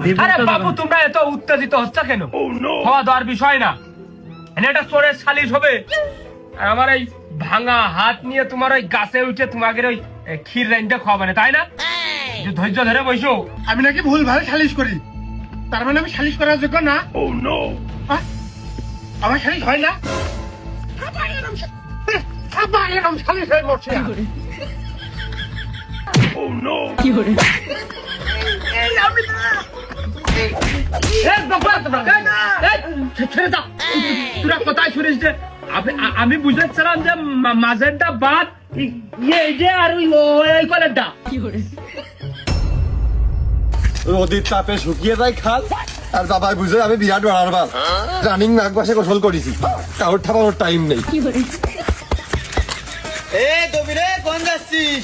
আরে বাবু তোমরা এত উত্তেজিত হচ্ছে কেন? হওয়া দেওয়ার বিষয় না, এটা চোরের সালিশ হবে। আর আমার এই ভাঙা হাত নিয়ে তোমার ওই গাছে উঠে তোমাকে ওই ক্ষীর রাইনটা খাওয়াবে না, তাই না? ধৈর্য ধরে বসো। আমি নাকি ভুল ভাবে সালিশ করি, তার মানে আমি সালিশ করার যোগ্য না? আমার সালিশ হয় না? সালিশ হয়ে পড়ছে। কোথায় শুনিস যে আমি বুঝাচ্ছিলাম যে মাঝেরটা বাদ আর ওই কলেরটা নদীর তাপে শুকিয়ে যায় খাল, আর বাবাই বুঝে আমি বিরাট বাড়ার বাল রানিং নাক বাসে গোসল করেছি, কাউর ঠাপানোর টাইম নেই।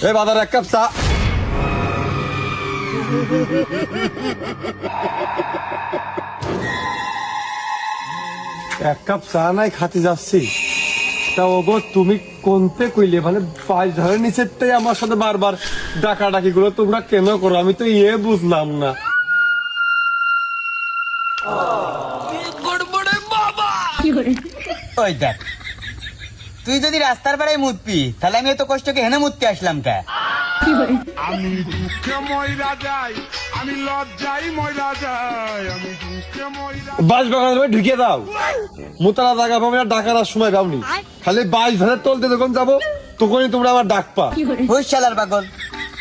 এ বাজার এক কাপ চা। এক কাপ চা নাই খাতে যাচ্ছি, তা ওগো তুমি কোনতে কইলে মানে পাঁচ ধরে নিচেরটাই আমার সাথে বারবার ডাকাডাকি গুলো তোমরা কেন করো? আমি তো বুঝলাম না। ওই দেখ, তুই যদি রাস্তার বেড়ায় মুতবি তাহলে আমি এত কষ্টকে হেনে মুততে আসলাম কে? আমি দুঃখে ময়রা যাই, আমি লজ্জাই ময়রা যাই, আমি দুঃখে ময়রা। বাস বাগানে ঢুকে দাও, মোতারা জায়গা পাবে না, ডাকার আর সময় পাওনি। খালি বাইশ ধরে তোলতে যখন যাবো তখনই তোমরা আমার ডাক পা। হুশ শালার পাগল,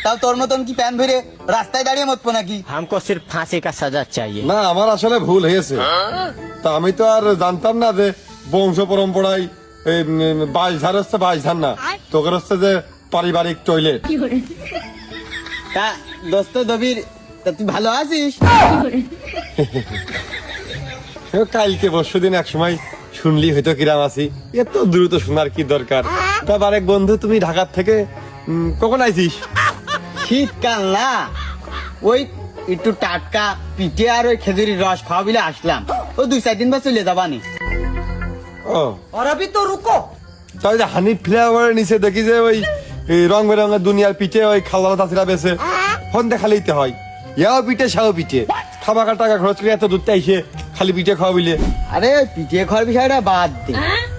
তাও তোর মতন কি প্যান ধরে রাস্তায় দাঁড়িয়ে মতবো নাকি? हमको सिर्फ फांसी का सजा चाहिए। না, আমার আসলে ভুল হয়েছে। তা আমি তো আর জানতাম না যে বংশ পরম্পরায় বাইশ ধার হচ্ছে বাইশ ধার না, তোকে হচ্ছে যে পারিবারিক টয়লেট। তা দোস্ত দবির, তা তুই ভালো আছিস? কালকে পরশুদিন এক সময় শুনলি হয়তো কিরাম আছি, এত দ্রুত শোনার কি দরকার? তারপর এক বন্ধু, তুমি ঢাকার থেকে কখন আইছিস? শীতকাল না, ওই একটু টাটকা পিঠে আর ওই খেজুরির রস খাওয়া বিলে আসলাম। ও 2-4 দিন বা চলে যাবানি। ও और अभी तो रुको। তাই যে হানিফ ফ্লেভারের নিচে দেখি যে ওই রং বেরঙের দুনিয়ার পিঠে ওই খাওয়া তাছিরা বেছে ফোনতে খালিতে হয়, ইয়াও পিঠে সাও পিঠে, খাবার টাকা খরচ করে এত দূরতে এসে খালি পিঠে খাওয়া বিলে। আরে ওই পিঠে খাওয়ার বিষয়টা বাদ দে,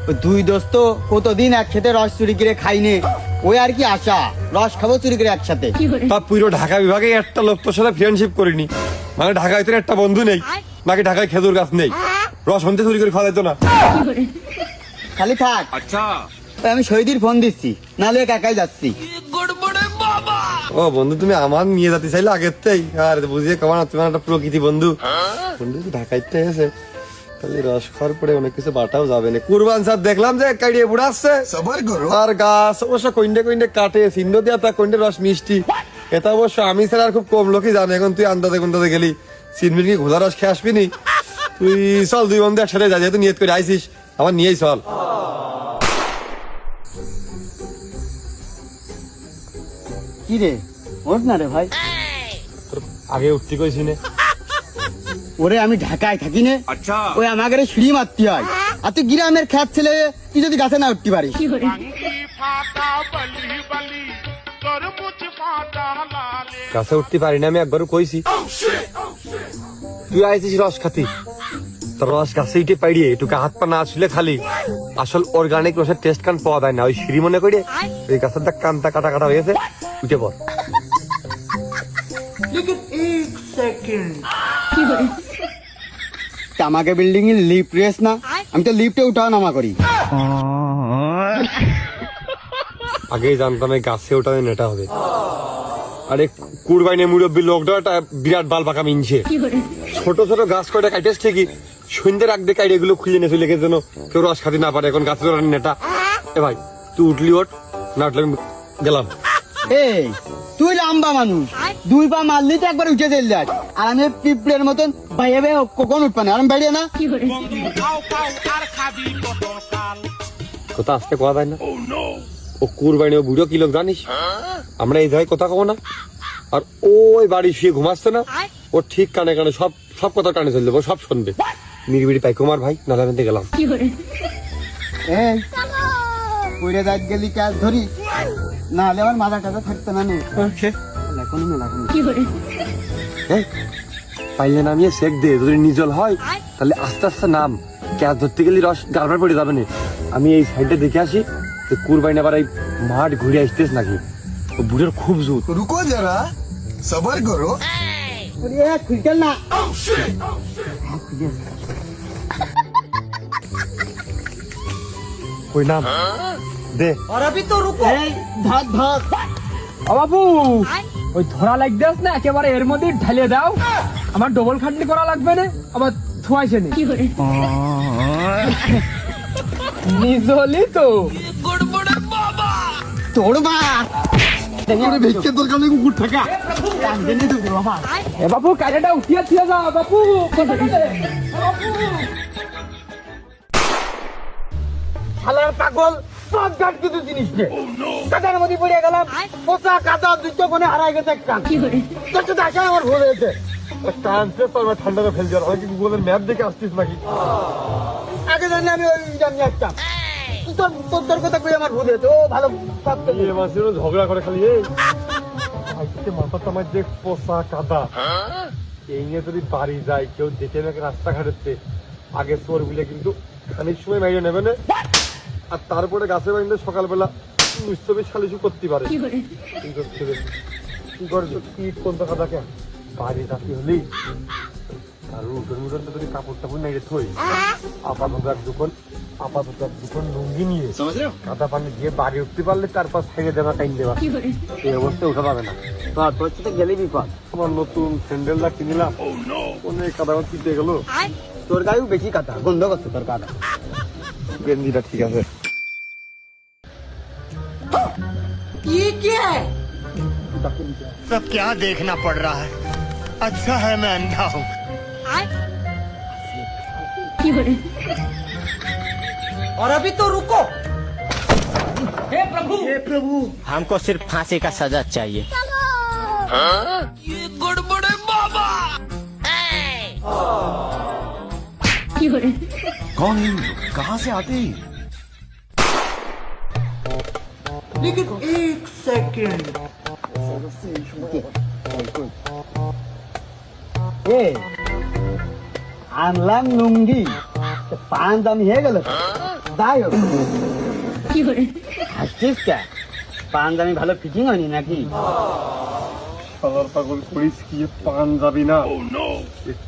ওই দুই দোস্ত কতদিন একসাথে রস চুরি করে খাইনে, ওই আর কি আশা রস খাবো চুরি করে একসাথে। তা পুরো ঢাকা বিভাগে একটা লোক তোর সাথে ফ্রেন্ডশিপ করিনি, মানে ঢাকায় তোর একটা বন্ধু নেই নাকি ঢাকায় খেজুর গাছ নেই? রস হনতে চুরি করে খাওয়া যেত না? খালি থাক। আচ্ছা, আমি শহীদির ফোন দিচ্ছি, নাহলে একাই যাচ্ছি। ও বন্ধু, তুমি আমার নিয়ে যেতে চাইলে আগের থেকেই, আর বুঝিয়ে কেমন তোমার একটা প্রকৃতি বন্ধু। বন্ধু ঢাকাইতে এসে তাহলে রস খাওয়ার পরে অনেক কিছু বাটাও যাবে না। কুরবান স্যার দেখলাম যে কাটিয়ে বুড়াচ্ছে আর গাছ অবশ্য কইন্ডে কইন্ডে কাটে সিন্ধ দিয়া, তা কইন্ডে রস মিষ্টি, এটা অবশ্য আমি ছাড়া আর খুব কম লোকই জানে। এখন তুই আন্দাজে কোনটাতে গেলি, চিনবি কি ঘোড়া রস খেয়ে আসবি নি? তুই চল, দুই বন্ধু একসাথে যা, যেহেতু নিয়ত করে আইসিস আমার নিয়েই চল। কি রে, ওঠ না রে ভাই। আগে উঠতে কইছি না? ওরে আমি ঢাকায় থাকি নে, ওই আমাকে সিঁড়ি মারতে হয়, আর তুই গ্রামের খ্যাত ছেলে, তুই যদি গাছে না উঠতে পারিস। গাছে উঠতে পারি না আমি, একবারও কইছি। তুই আইছিস রস খাতি, তোর রস গাছে উঠে পাইড়িয়ে একটু হাত পা না আসলে খালি আসল অর্গানিক রসের টেস্ট কান পাওয়া যায় না। ওই সিঁড়ি মনে করে এই গাছের দা কানটা কাটা কাটা হয়েছে, উঠে পড়। আমাকে বিল্ডিং এর লিফট রেস না, আমি তো লিফটে উঠাও নামা করি। আগেই জানতাম এই গাছে ওঠানো নেটা হবে। আরে কুরবাইনে মুরব্বী লোকটা একটা বিরাট বাল পাকা মিনছে, ছোট ছোট গাছ কয়টা কাটেস ঠিকই, সন্ধ্যের আগ দিয়ে কাইডে এগুলো খুলে নিয়ে চলে গেছে যেন কেউ রস খাতে না পারে। এখন গাছে ওঠানো নেটা। এ ভাই তুই উঠলি ওঠ, না উঠলে আমি গেলাম। এই তুই লম্বা মানুষ, 2 পা মারলি তো একবার উঠে চল যাস, আর আমি পিঁপড়ের মতন ভাইয়া ভাই কখন উঠবা না, আর আমি বেরিয়ে না। কথা আসতে কথা যায় না, ও কুরবানি ও বুড়ো কি লোক জানিস? আমরা এই জায়গায় কথা কব না, আর ওই বাড়ি শুয়ে ঘুমাচ্ছে না, ও ঠিক কানে কানে সব সব কথা কানে চলে যাবো, সব শুনবে। নির্বিড়ি পাই কুমার ভাই, নালা বেঁধে গেলাম। এই পুড়ে দাঁত গেলি কাজ ধরি, না হলে আমার মাথা টাথা থাকতো না। হ্যাঁ পাইলে নামিয়ে সেক দে, যদি নিজল হয় তাহলে আস্তে আস্তে নাম, ক্যাচ ধরতে গেলে রস গাড়বার পড়ে যাবে না। আমি এই সাইডটা দেখে আসি যে কুরবাইন আবার এই মাঠ ঘুরে আসতেছ নাকি। ও বুড়ের খুব জোর। रुको जरा सबर करो। খুলতেন না। ওই নাম দে। এই, ধর ধর। ও বাবু, ওই ধরা লাগতেছ না, একেবারে এর মধ্যে ঢালে দাও, আমার ডবল খাটনি করা লাগবে না, আবার থুয়াইছে নি নিজলি তো তোর মা ভিক্ষে দরকার নেই কুকুর থাকা। এ বাবু কাজটা উঠিয়ে থিয়ে যাও বাবু। শালার পাগল সব গাট কিছু জিনিস নে কাদার মধ্যে পড়ে গেলাম, পোচা কাদা দুটো কোণে হারাই গেছে একটা। তোর তো দেখা আমার ভুল হয়েছে। ঠান্ডাটা ফেল যাওয়ার অনেক গুগলের ম্যাপ দেখে আসছিস নাকি? আগে জানি আমি ওই জানি একটা তোর কথা কই আমার ভুল হয়েছে। ও ভালো ভাবতে এই মাসেরও ঝগড়া করে খালি এই আজকে মাথা তোমার যে পোষা কাদা এই নিয়ে যদি বাড়ি যায় কেউ দেখে নাকি রাস্তাঘাটেতে আগে চোর বলে কিন্তু খানিক সময় মাইরে নেবে না, আর তারপরে গাছে বাইন্দে সকালবেলা নিশ্চয়ই সালিশু করতে পারে। কিন্তু কি করছো কি কোন কাদাকে বাড়ি যাতে হলেই আর উঠোর মুঠোর তো যদি কাপড় টাপড় নাইরে থই আপাতত এক দুখন লুঙ্গি নিয়ে কাদা পানি দিয়ে বাড়ি উঠতে পারলে তারপর ছেড়ে দেওয়া টাইম দেওয়া, এই অবস্থায় উঠা পাবে না। তোর সাথে গেলে বিপদ। আমার নতুন স্যান্ডেলটা কিনলাম অনেক কাদা কিনতে গেল। তোর গায়েও বেশি কাটা, গন্ধ করছে তোর কাটা। গেঞ্জিটা ঠিক আছে। सब क्या देखना पड़ रहा है। अच्छा है मैं अंधा हूँ। और अभी तो रुको। हमको सिर्फ फांसी का सजा चाहिए। कौन है लोग? कहाँ से आते हैं? लेकिन एक सेकंड আনলাম লুঙ্গি, পান দামি হয়ে গেল। যাই হোক, হাসছিস কে? পান দামি ভালো ফিটিং হয়নি নাকি? পাগল পাগল করিস কি পান যাবি না?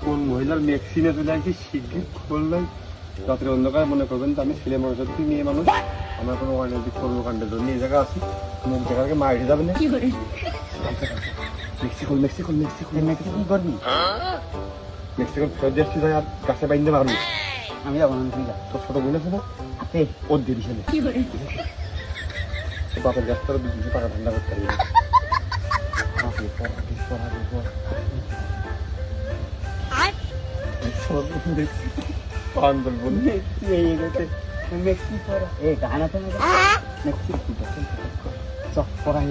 কোন মহিলার ম্যাক্সিনে চলে আসি শিগগির খুললাই রাত্রে অন্ধকার মনে করবেন তো আমি ছেলে মানুষ তুই মেয়ে মানুষ, আমার কোনো অনৈতিক কর্মকাণ্ডের জন্য এই জায়গা আছি, মুখ জায়গাকে মাইরে যাবে না। মেক্সিকো মেক্সিকো মেক্সিকো মেক্সিকো কি করবি? মেক্সিকো ফেরত দিয়ে আসছি যাই আর গাছে বাইন্দে মারবি। আমি যাবো না, তুই যা। তোর ছোট বোন আছে না, হাতে ওর দিদি ছেলে বাপের গাছ তোর 200 টাকা ঠান্ডা করতে পারবি। পান বলবো মেক্সিকো এই গানা তো মেক্সিকো পড়া